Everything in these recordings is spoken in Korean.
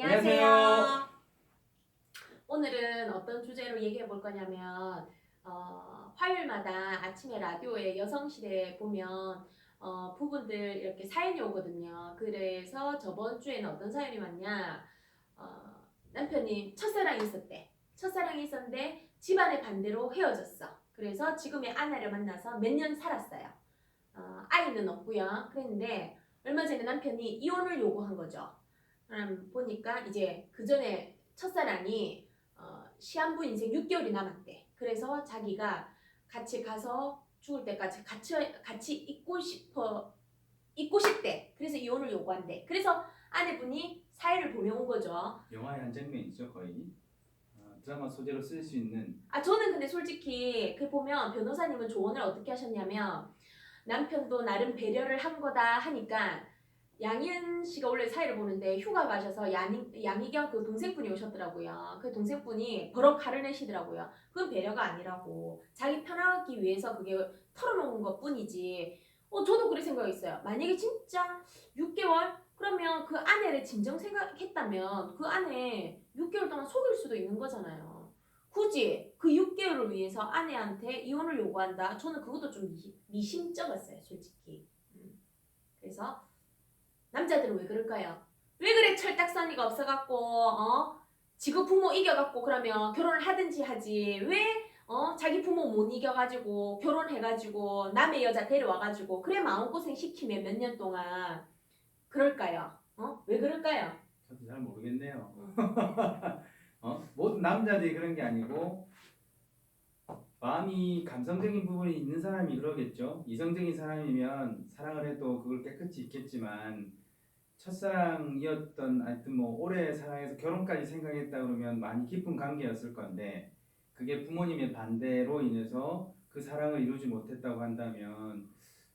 안녕하세요. 오늘은 어떤 주제로 얘기해 볼 거냐면 화요일마다 아침에 라디오에 여성시대 보면 부부들 이렇게 사연이 오거든요. 그래서 저번 주에는 어떤 사연이 왔냐? 남편이 첫사랑이 있었대. 첫사랑이 있었는데 집안의 반대로 헤어졌어. 그래서 지금의 아내를 만나서 몇 년 살았어요. 아이는 없고요. 그랬는데 얼마 전에 남편이 이혼을 요구한 거죠. 보니까 이제 그 전에 첫사랑이 시한부 인생 6개월이 남았대. 그래서 자기가 같이 가서 죽을 때까지 같이 있고 싶대. 그래서 이혼을 요구한대. 그래서 아내분이 사연을 보내온 거죠. 영화의 한 장면이죠, 거의. 드라마 소재로 쓸 수 있는. 저는 근데 솔직히 그 보면 변호사님은 조언을 어떻게 하셨냐면 남편도 나름 배려를 한 거다 하니까 양희은 씨가 원래 사회를 보는데 휴가 가셔서 양희경 그 동생분이 오셨더라고요. 그 동생분이 버럭 화를 내시더라고요. 그건 배려가 아니라고 자기 편하기 위해서 그게 털어놓은 것 뿐이지. 저도 그렇게 생각했어요. 만약에 진짜 6개월? 그러면 그 아내를 진정 생각했다면 그 아내 6개월 동안 속일 수도 있는 거잖아요. 굳이 그 6개월을 위해서 아내한테 이혼을 요구한다. 저는 그것도 좀 미심쩍었어요, 솔직히. 그래서 남자들은 왜 그럴까요? 왜 그래 철딱서니가 없어갖고 지금 부모 이겨갖고 그러면 결혼을 하든지 하지 왜 자기 부모 못 이겨가지고 결혼해가지고 남의 여자 데려와가지고 그래 마음고생 시키면 몇 년 동안 그럴까요? 왜 그럴까요? 저도 잘 모르겠네요. 모든 남자들이 그런 게 아니고 마음이 감성적인 부분이 있는 사람이 그러겠죠. 이성적인 사람이면 사랑을 해도 그걸 깨끗이 잊겠지만 첫사랑이었던 하여튼 뭐 오래 사랑해서 결혼까지 생각했다 그러면 많이 깊은 관계였을 건데 그게 부모님의 반대로 인해서 그 사랑을 이루지 못했다고 한다면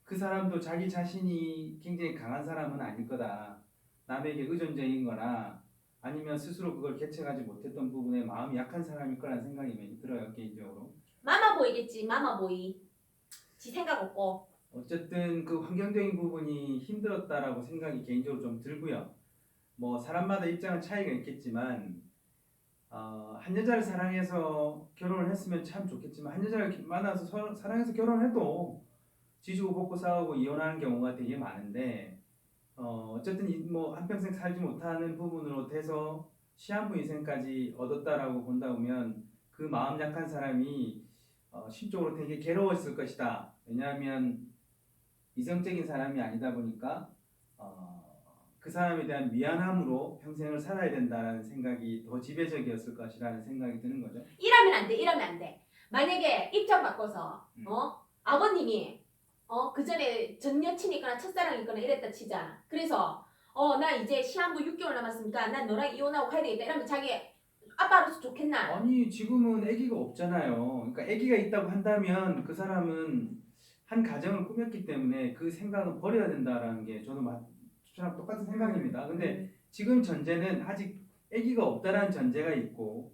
그 사람도 자기 자신이 굉장히 강한 사람은 아닐 거다. 남에게 의존적인 거나 아니면 스스로 그걸 개척하지 못했던 부분에 마음이 약한 사람일 거라는 생각이 들어요, 개인적으로. 마마보이겠지, 마마보이. 지 생각 없고. 어쨌든 그 환경적인 부분이 힘들었다라고 생각이 개인적으로 좀 들고요. 뭐 사람마다 입장은 차이가 있겠지만 한 여자를 사랑해서 결혼을 했으면 참 좋겠지만 한 여자를 만나서 사랑해서 결혼해도 지지고 볶고 싸우고 이혼하는 경우가 되게 많은데 어쨌든 뭐 한평생 살지 못하는 부분으로 돼서 시한부 인생까지 얻었다라고 본다 보면 그 마음 약한 사람이 심적으로 되게 괴로웠을 것이다. 왜냐하면 이성적인 사람이 아니다 보니까 그 사람에 대한 미안함으로 평생을 살아야 된다는 생각이 더 지배적이었을 것이라는 생각이 드는 거죠. 이러면 안 돼, 이러면 안 돼. 만약에 입장 바꿔서 아버님이 그 전에 전 여친이거나 첫사랑이 있거나 이랬다 치자. 그래서 나 이제 시한부 6개월 남았으니까 난 너랑 이혼하고 가야 되겠다. 이러면 자기 아빠로서 좋겠나? 아니 지금은 아기가 없잖아요. 그러니까 아기가 있다고 한다면 그 사람은 한 가정을 꾸몄기 때문에 그 생각은 버려야 된다라는 게 저도 주랑 똑같은 생각입니다. 근데 지금 전제는 아직 아기가 없다라는 전제가 있고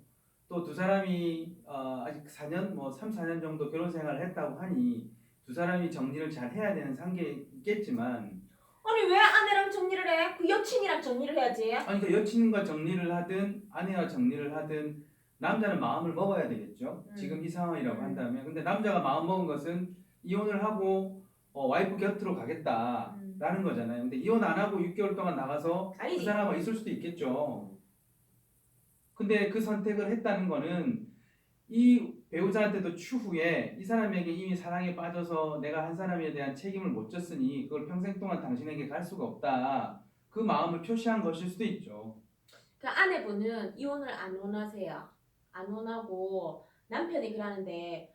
또 두 사람이 아직 4년 뭐 3, 4년 정도 결혼 생활을 했다고 하니 두 사람이 정리를 잘 해야 되는 상계에 있겠지만 아니 왜 아내랑 정리를 해? 그 여친이랑 정리를 해야지. 아니 그 여친과 정리를 하든 아내와 정리를 하든 남자는 마음을 먹어야 되겠죠. 지금 이 상황이라고 한다면. 근데 남자가 마음 먹은 것은 이혼을 하고 와이프 곁으로 가겠다라는 거잖아요. 근데 이혼 안 하고 6개월 동안 나가서 아니지. 그 사람과 있을 수도 있겠죠. 근데 그 선택을 했다는 거는 이 배우자한테도 추후에 이 사람에게 이미 사랑에 빠져서 내가 한 사람에 대한 책임을 못 졌으니 그걸 평생 동안 당신에게 갈 수가 없다. 그 마음을 표시한 것일 수도 있죠. 그 아내분은 이혼을 안 원하세요. 안 원하고 남편이 그러는데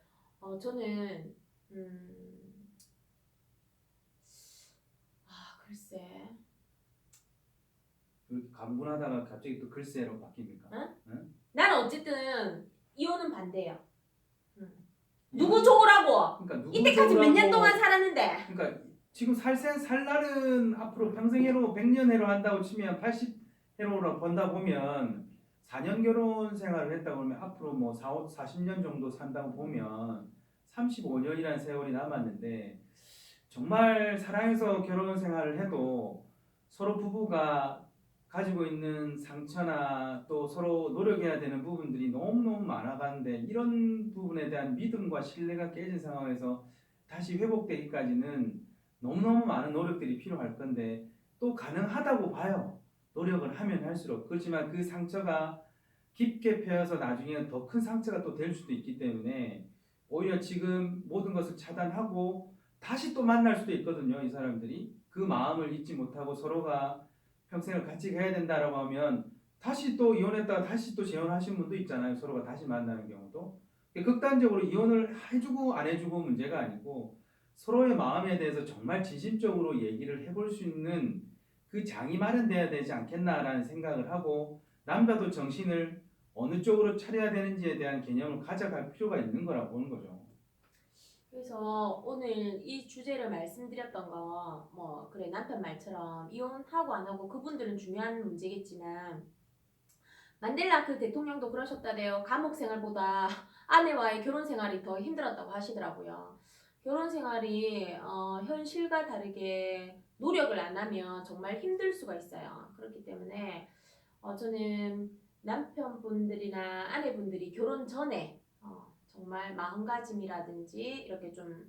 저는 글쎄. 그렇게 감분하다가 갑자기 또 글쎄로 바뀝니까? 응? 나는 어쨌든 이혼은 반대예요. 누구 좋으라고? 그러니까 누구 이때까지 몇 년 좋으라고- 동안 살았는데. 그러니까 지금 살 날은 앞으로 평생 해로 100년 해로 한다고 치면 80 해로로 번다 보면 4년 결혼 생활을 했다고 그러면 앞으로 뭐 40년 정도 산다고 보면 35년이라는 세월이 남았는데 정말 사랑해서 결혼 생활을 해도 서로 부부가 가지고 있는 상처나 또 서로 노력해야 되는 부분들이 너무너무 많아가는데 이런 부분에 대한 믿음과 신뢰가 깨진 상황에서 다시 회복되기까지는 너무너무 많은 노력들이 필요할 건데 또 가능하다고 봐요. 노력을 하면 할수록. 그렇지만 그 상처가 깊게 패여서 나중에 더 큰 상처가 또 될 수도 있기 때문에 오히려 지금 모든 것을 차단하고 다시 또 만날 수도 있거든요. 이 사람들이 그 마음을 잊지 못하고 서로가 평생을 같이 가야 된다라고 하면 다시 또 이혼했다가 다시 또 재혼하신 분도 있잖아요. 서로가 다시 만나는 경우도. 극단적으로 이혼을 해주고 안 해주고 문제가 아니고 서로의 마음에 대해서 정말 진심적으로 얘기를 해볼 수 있는 그 장이 마련돼야 되지 않겠나라는 생각을 하고 남자도 정신을 어느 쪽으로 차려야 되는지에 대한 개념을 가져갈 필요가 있는 거라고 보는 거죠. 그래서 오늘 이 주제를 말씀드렸던 거, 뭐, 그래, 남편 말처럼 이혼하고 안 하고 그분들은 중요한 문제겠지만, 만델라 그 대통령도 그러셨다대요. 감옥 생활보다 아내와의 결혼 생활이 더 힘들었다고 하시더라고요. 결혼 생활이 현실과 다르게 노력을 안 하면 정말 힘들 수가 있어요. 그렇기 때문에 저는 남편분들이나 아내분들이 결혼 전에 정말 마음가짐이라든지 이렇게 좀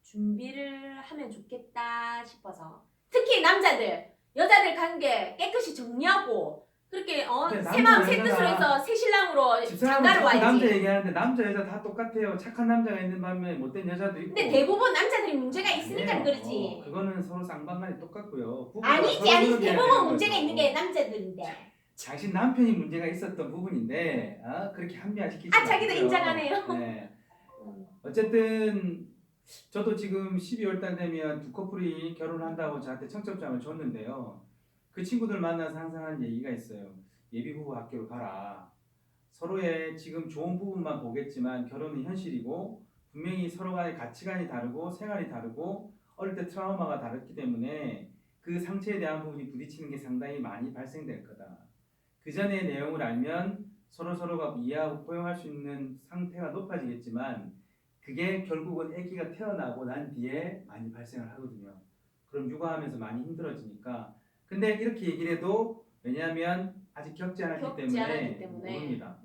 준비를 하면 좋겠다 싶어서, 특히 남자들, 여자들 관계 깨끗이 정리하고 그렇게 근데 새 마음 남자, 새 뜻으로 여자가 해서 새 신랑으로 집사람은 장가를 자꾸 남자 와야지. 얘기하는데 남자 여자 다 똑같아요. 착한 남자가 있는 반면에 못된 여자도 있고. 근데 대부분 남자들이 문제가 있으니까 아니에요. 그렇지. 그거는 서로 쌍방간이 똑같고요. 부부가 아니지 서로 아니지, 노력해야 대부분 되는 문제가 거죠. 있는 게 남자들인데. 당신 남편이 문제가 있었던 부분인데 그렇게 합리화시키지 자기도 마시고요. 인정하네요. 네. 어쨌든 저도 지금 12월 달 되면 두 커플이 결혼한다고 저한테 청첩장을 줬는데요. 그 친구들 만나서 항상 하는 얘기가 있어요. 예비부부 학교로 가라. 서로의 지금 좋은 부분만 보겠지만 결혼은 현실이고 분명히 서로 간의 가치관이 다르고 생활이 다르고 어릴 때 트라우마가 다르기 때문에 그 상처에 대한 부분이 부딪히는 게 상당히 많이 발생될 거다. 그 전의 내용을 알면 서로가 이해하고 포용할 수 있는 상태가 높아지겠지만 그게 결국은 아기가 태어나고 난 뒤에 많이 발생을 하거든요. 그럼 육아하면서 많이 힘들어지니까. 근데 이렇게 얘기를 해도 왜냐하면 아직 겪지 않았기 때문에 모릅니다.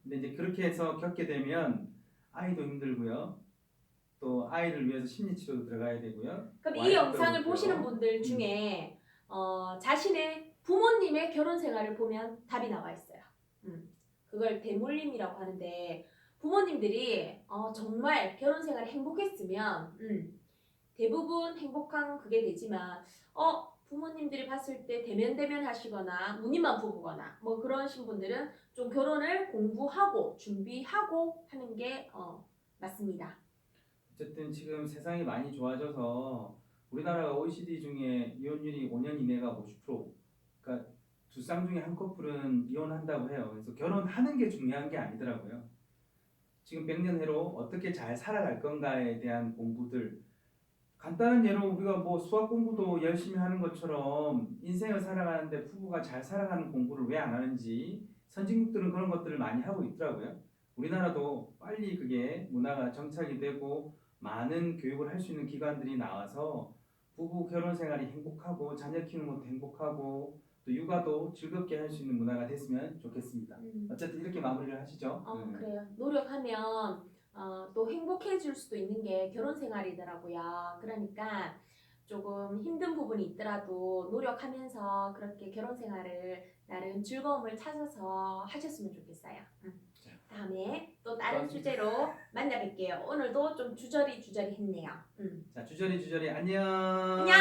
근데 이제 그렇게 해서 겪게 되면 아이도 힘들고요. 또 아이를 위해서 심리치료도 들어가야 되고요. 그럼 이 와이프도 영상을 그렇고요. 보시는 분들 중에 자신의 부모님의 결혼 생활을 보면 답이 나와 있어요. 그걸 대물림이라고 하는데, 부모님들이 정말 결혼 생활이 행복했으면 대부분 행복한 그게 되지만 부모님들이 봤을 때 대면 하시거나 무늬만 부부거나 뭐 그러신 분들은 좀 결혼을 공부하고 준비하고 하는 게 맞습니다. 어쨌든 지금 세상이 많이 좋아져서 우리나라가 OECD 중에 이혼율이 5년 이내가 50%. 그러니까 두 쌍 중에 한 커플은 이혼한다고 해요. 그래서 결혼하는 게 중요한 게 아니더라고요. 지금 100년 해로 어떻게 잘 살아갈 건가에 대한 공부들. 간단한 예로 우리가 뭐 수학 공부도 열심히 하는 것처럼 인생을 살아가는데 부부가 잘 살아가는 공부를 왜 안 하는지 선진국들은 그런 것들을 많이 하고 있더라고요. 우리나라도 빨리 그게 문화가 정착이 되고 많은 교육을 할 수 있는 기관들이 나와서 부부 결혼 생활이 행복하고 자녀 키우는 것도 행복하고 또 육아도 즐겁게 할 수 있는 문화가 됐으면 좋겠습니다. 어쨌든 이렇게 마무리를 하시죠. 그래요. 노력하면 또 행복해질 수도 있는 게 결혼 생활이더라고요. 그러니까 조금 힘든 부분이 있더라도 노력하면서 그렇게 결혼 생활을 나름 즐거움을 찾아서 하셨으면 좋겠어요. 다음에 또 다른 주제로 만나 뵐게요. 오늘도 좀 주저리 했네요. 자, 주저리 안녕. 안녕.